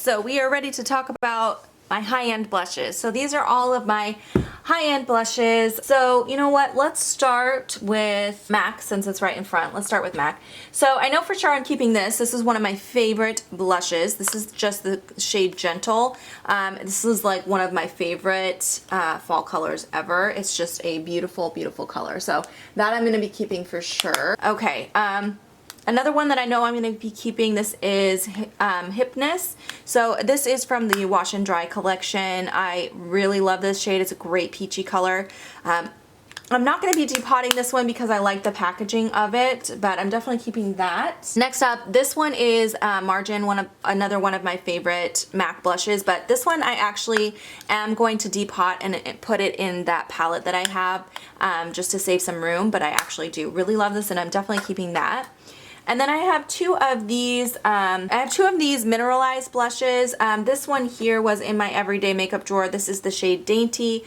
so we are ready to talk about my high-end blushes. So these are all of my high-end blushes. So you know what, let's start with MAC since it's right in front. Let's start with MAC. So I know for sure I'm keeping this. This is one of my favorite blushes. This is just the shade Gentle. This is like one of my favorite fall colors ever. It's just a beautiful, beautiful color. So that I'm gonna be keeping for sure. Okay. Another one that I know I'm going to be keeping, this is Hypness. So this is from the Wash and Dry collection. I really love this shade. It's a great peachy color. I'm not going to be depotting this one because I like the packaging of it, but I'm definitely keeping that. Next up, this one is Margin, another one of my favorite MAC blushes, but this one I actually am going to depot and put it in that palette that I have just to save some room, but I actually do really love this and I'm definitely keeping that. And then I have two of these mineralized blushes. This one here was in my everyday makeup drawer. This is the shade Dainty.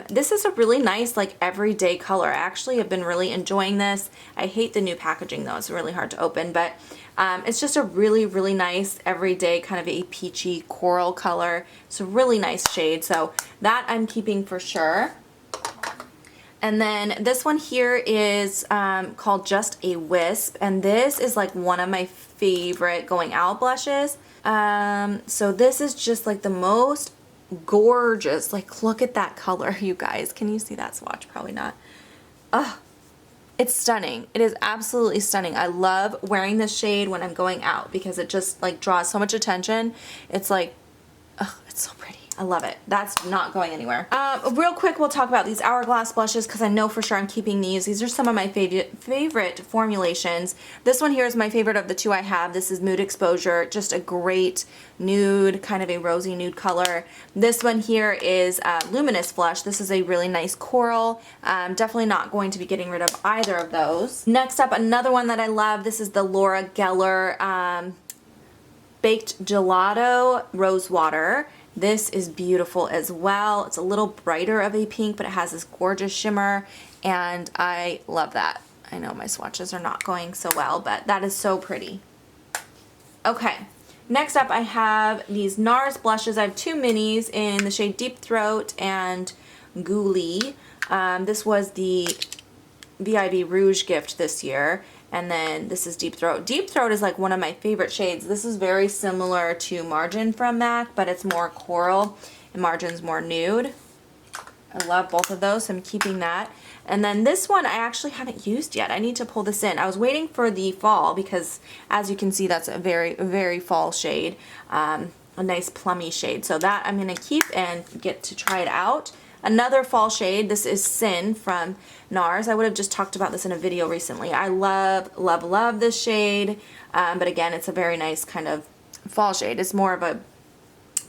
This is a really nice like everyday color. I actually have been really enjoying this. I hate the new packaging though. It's really hard to open, but it's just a really, really nice everyday kind of a peachy coral color. It's a really nice shade. So that I'm keeping for sure. And then this one here is called Just a Wisp, and this is like one of my favorite going out blushes. So this is just like the most gorgeous, like look at that color, you guys. Can you see that swatch? Probably not. Oh, it's stunning. It is absolutely stunning. I love wearing this shade when I'm going out because it just like draws so much attention. It's like, oh, it's so pretty. I love it. That's not going anywhere. Real quick, we'll talk about these Hourglass blushes because I know for sure I'm keeping these. These are some of my favorite formulations. This one here is my favorite of the two I have. This is Mood Exposure, just a great nude, kind of a rosy nude color. This one here is Luminous Flush. This is a really nice coral. Definitely not going to be getting rid of either of those. Next up, another one that I love. This is the Laura Geller Baked Gelato Rose Water. This is beautiful as well. It's a little brighter of a pink, but it has this gorgeous shimmer, and I love that. I know my swatches are not going so well, but that is so pretty. Okay, next up I have these NARS blushes. I have two minis in the shade Deep Throat and Ghoulie. This was the VIB Rouge gift this year. And then this is Deep Throat. Deep Throat is like one of my favorite shades. This is very similar to Margin from MAC, but it's more coral and Margin's more nude. I love both of those, so I'm keeping that. And then this one I actually haven't used yet. I need to pull this in. I was waiting for the fall because as you can see, that's a very, very fall shade. A nice plummy shade. So that I'm gonna keep and get to try it out. Another fall shade, this is Sin from NARS. I would have just talked about this in a video recently. I love, love, love this shade, but again, it's a very nice kind of fall shade. It's more of a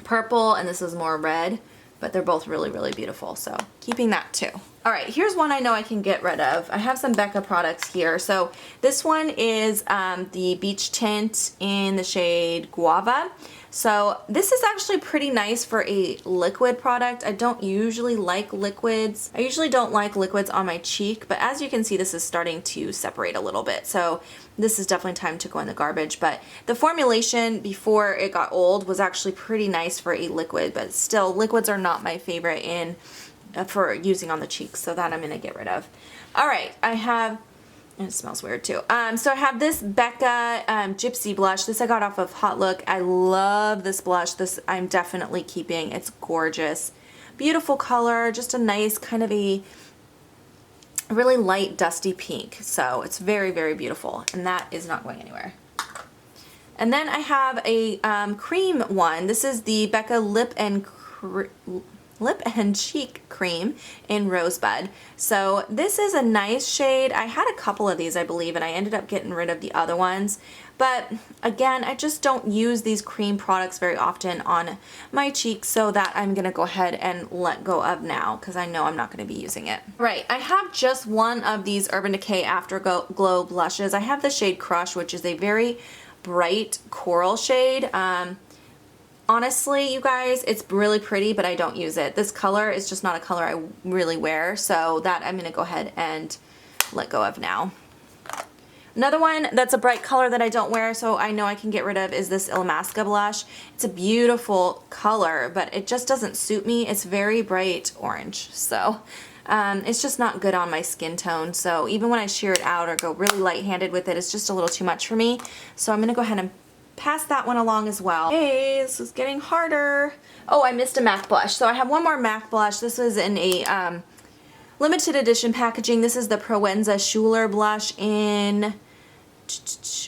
purple and this is more red, but they're both really, really beautiful, so keeping that too. All right, here's one I know I can get rid of. I have some Becca products here. So this one is the Beach Tint in the shade Guava. So this is actually pretty nice for a liquid product. I don't usually like liquids. I usually don't like liquids on my cheek, but as you can see, this is starting to separate a little bit. So this is definitely time to go in the garbage, but the formulation before it got old was actually pretty nice for a liquid, but still liquids are not my favorite in for using on the cheeks, so that I'm gonna get rid of. All right, I have, and it smells weird too. So I have this Becca Gypsy blush. This I got off of hautelook. I love this blush. This I'm definitely keeping. It's gorgeous. Beautiful color, just a nice kind of a really light dusty pink. So it's very, very beautiful, and that is not going anywhere. And then I have a cream one. This is the Becca Lip and Cheek Cream in Rosebud. So this is a nice shade. I had a couple of these, I believe, and I ended up getting rid of the other ones. But again, I just don't use these cream products very often on my cheeks, so that I'm gonna go ahead and let go of now because I know I'm not gonna be using it. Right, I have just one of these Urban Decay Afterglow blushes. I have the shade Crush, which is a very bright coral shade. Honestly, you guys, it's really pretty, but I don't use it. This color is just not a color I really wear, so that I'm gonna go ahead and let go of now. Another one that's a bright color that I don't wear, so I know I can get rid of, is this Illamasqua blush. It's a beautiful color, but it just doesn't suit me. It's very bright orange, so it's just not good on my skin tone. So even when I sheer it out or go really light-handed with it, it's just a little too much for me. So I'm going to go ahead and pass that one along as well. Hey, this is getting harder. Oh, I missed a MAC blush. So I have one more MAC blush. This was in a limited edition packaging. This is the Proenza Schuler blush in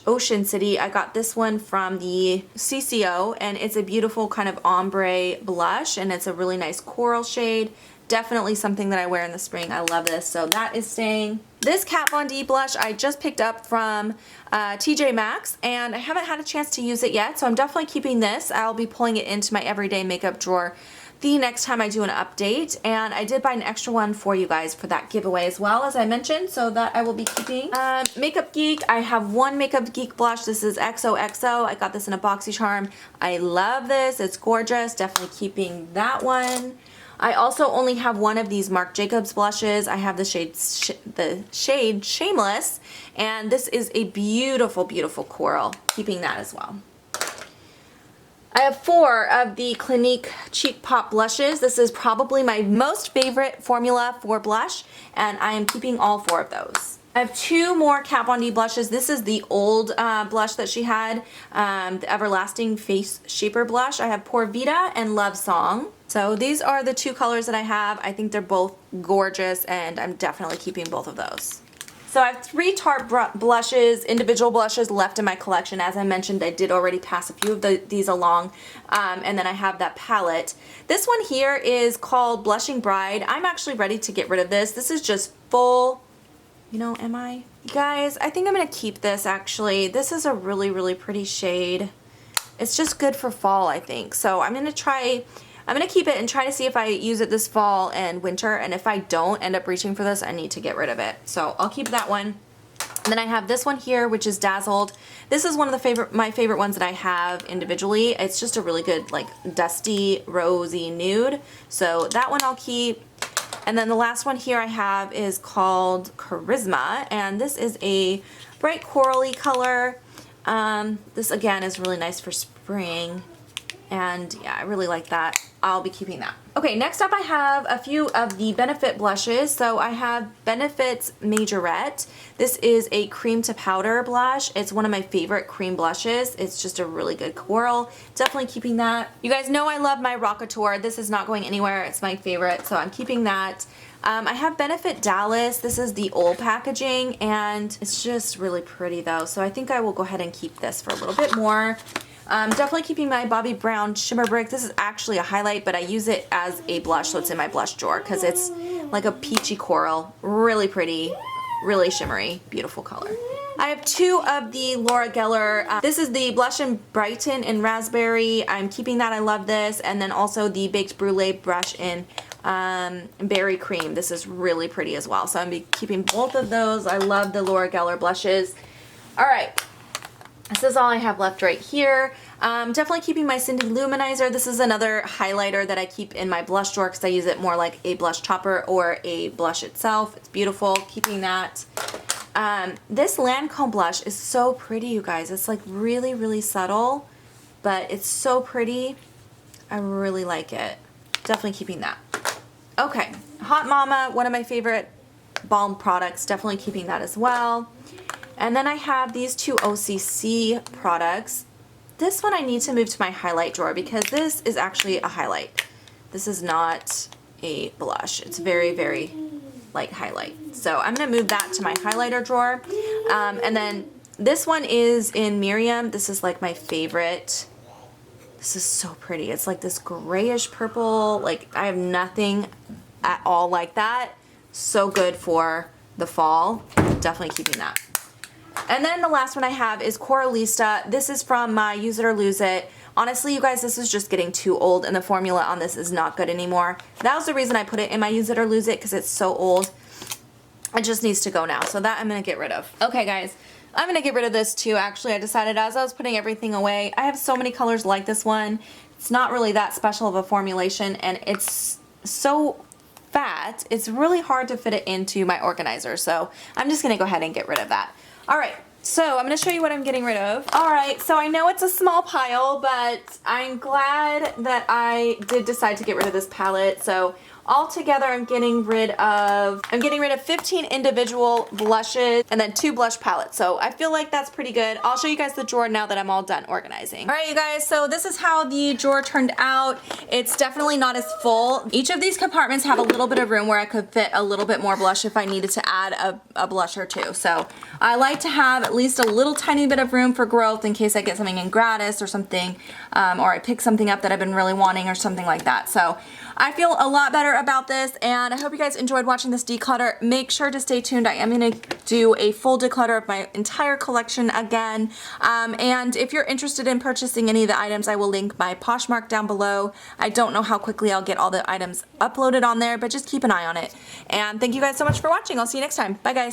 Ocean City. I got this one from the CCO, and it's a beautiful kind of ombre blush, and it's a really nice coral shade. Definitely something that I wear in the spring. I love this, so that is staying. This Kat Von D blush I just picked up from TJ Maxx, and I haven't had a chance to use it yet, so I'm definitely keeping this. I'll be pulling it into my everyday makeup drawer the next time I do an update, and I did buy an extra one for you guys for that giveaway as well, as I mentioned, so that I will be keeping. Makeup Geek, I have one Makeup Geek blush. This is XOXO. I got this in a BoxyCharm. I love this. It's gorgeous. Definitely keeping that one. I also only have one of these Marc Jacobs blushes. I have the shade Shameless, and this is a beautiful, beautiful coral. Keeping that as well. I have 4 of the Clinique Cheek Pop blushes. This is probably my most favorite formula for blush, and I am keeping all 4 of those. I have 2 more Kat Von D blushes. This is the old blush that she had, the Everlasting Face Shaper blush. I have Por Vida and Love Song. So these are the 2 colors that I have. I think they're both gorgeous, and I'm definitely keeping both of those. So I have 3 Tarte blushes, individual blushes left in my collection. As I mentioned, I did already pass a few of these along. And then I have that palette. This one here is called Blushing Bride. I'm actually ready to get rid of this. This is just full, you know, am I? You guys, I think I'm going to keep this actually. This is a really, really pretty shade. It's just good for fall, I think. So I'm going to keep it and try to see if I use it this fall and winter, and if I don't end up reaching for this, I need to get rid of it. So I'll keep that one. And then I have this one here, which is Dazzled. This is one of the my favorite ones that I have individually. It's just a really good, like, dusty, rosy nude. So that one I'll keep. And then the last one here I have is called Charisma, and this is a bright corally color. This again is really nice for spring. And yeah, I really like that. I'll be keeping that. Okay, next up I have a few of the Benefit blushes. So I have Benefit's Majorette. This is a cream to powder blush. It's one of my favorite cream blushes. It's just a really good coral. Definitely keeping that. You guys know I love my Rockateur. This is not going anywhere. It's my favorite, so I'm keeping that. I have Benefit Dallas. This is the old packaging, and it's just really pretty though. So I think I will go ahead and keep this for a little bit more. Definitely keeping my Bobbi Brown Shimmer Brick. This is actually a highlight, but I use it as a blush, so it's in my blush drawer because it's like a peachy coral. Really pretty, really shimmery, beautiful color. I have 2 of the Laura Geller. This is the Blush and Brighten in Raspberry. I'm keeping that. I love this. And then also the Baked Brulee Brush in Berry Cream. This is really pretty as well. So I'm going to be keeping both of those. I love the Laura Geller blushes. All right. This is all I have left right here. Definitely keeping my Cindy Luminizer. This is another highlighter that I keep in my blush drawer because I use it more like a blush topper or a blush itself. It's beautiful. Keeping that. This Lancome blush is so pretty, you guys. It's like really, really subtle, but it's so pretty. I really like it. Definitely keeping that. Okay, Hot Mama, one of my favorite balm products. Definitely keeping that as well. And then I have these 2 OCC products. This one I need to move to my highlight drawer because this is actually a highlight. This is not a blush. It's very, very light highlight. So I'm going to move that to my highlighter drawer. And then this one is in Miriam. This is like my favorite. This is so pretty. It's like this grayish purple. Like I have nothing at all like that. So good for the fall. Definitely keeping that. And then the last one I have is Coralista. This is from my Use It or Lose It. Honestly, you guys, this is just getting too old, and the formula on this is not good anymore. That was the reason I put it in my Use It or Lose It, because it's so old. It just needs to go now, so that I'm going to get rid of. Okay, guys, I'm going to get rid of this too, actually. I decided as I was putting everything away. I have so many colors like this one. It's not really that special of a formulation, and it's so it's really hard to fit it into my organizer, so I'm just going to go ahead and get rid of that. All right, So I'm going to show you what I'm getting rid of. Alright, so I know it's a small pile, but I'm glad that I did decide to get rid of this palette. So altogether I'm getting rid of 15 individual blushes and then 2 blush palettes. So I feel like that's pretty good. I'll show you guys the drawer now that I'm all done organizing. Alright you guys, so this is how the drawer turned out. It's definitely not as full. Each of these compartments have a little bit of room where I could fit a little bit more blush if I needed to add a blush or two. So I like to have at least a little tiny bit of room for growth in case I get something in gratis or something, or I pick something up that I've been really wanting or something like that. So I feel a lot better about this, and I hope you guys enjoyed watching this declutter. Make sure to stay tuned. I am going to do a full declutter of my entire collection again, and if you're interested in purchasing any of the items, I will link my Poshmark down below. I don't know how quickly I'll get all the items uploaded on there, but just keep an eye on it. And thank you guys so much for watching. I'll see you next time. Bye guys.